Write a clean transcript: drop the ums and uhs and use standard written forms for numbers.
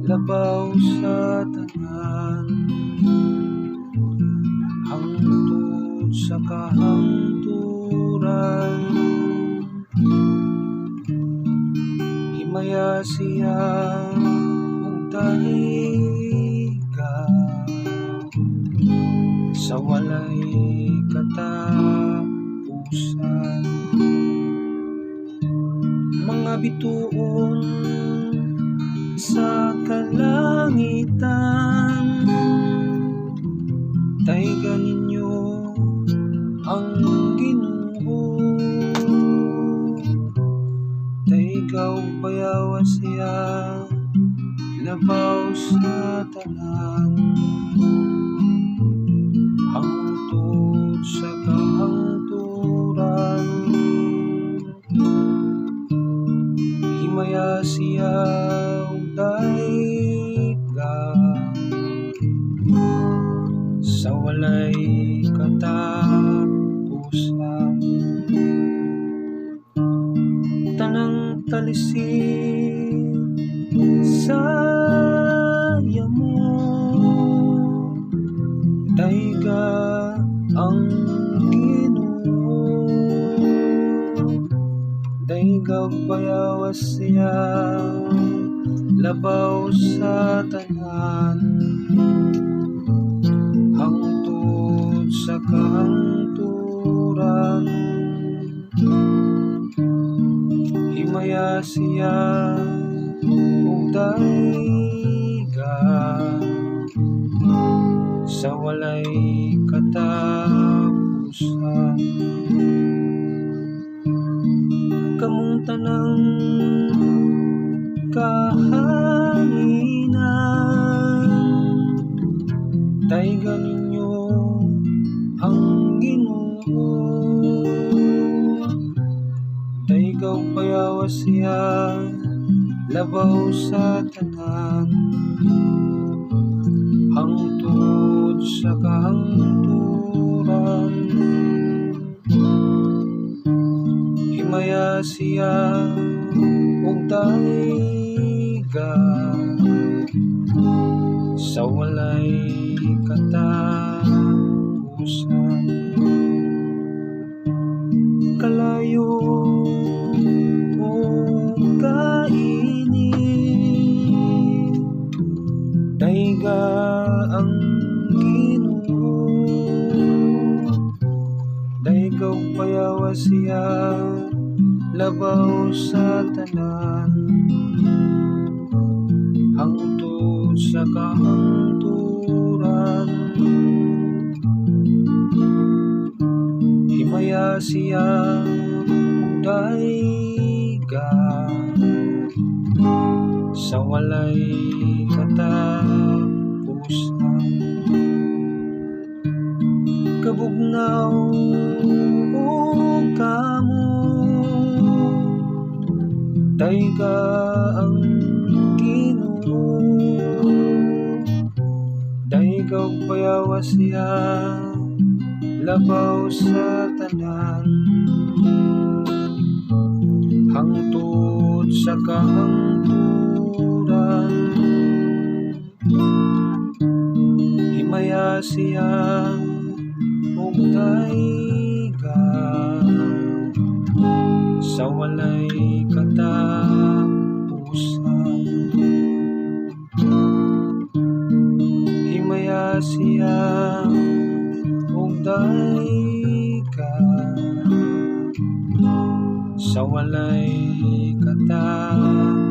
labaw sa tanan, hangtod sa kahangturan. Himaya siya ug dahiga sa walay katapusan. Mga bituon sa kalangitan, daygan ninyo ang Ginoo. Daygaw bayawa siya, labaw sa tanan, hangtod sa kahangturan. Himaya siya ug dahiga sa walay katapusan. Tanang talisik sa yamo, dayga ang Ginoo. Dayga bayawas siya, labaw sa tanan, hangtod sa kahangturan. Himaya siya ug dahiga sa walay katapusan. Kamong tanang kahanginan, daygan ninyo ang Ginoo. Daygaw bayawas siya, labaw sa tanan, hangtod sa kahangturan. Himaya siya ug dahiga sa walay katapusan. Kalayo o kainit, dayga ang Ginoo. Daygaw bayawas siya, labaw sa tanan, hangtod sa kahangturan. Himaya siya ug dahiga sa walay katapusan. Kabugnaw o kamo, dayga ang Ginoo. Daygaw bayawas siya, labaw sa tanan, hangtod sa kahangturan. Himaya siya ug dahiga sa walay katapusan. Himaya siya ug dahiga sa walay katapusan.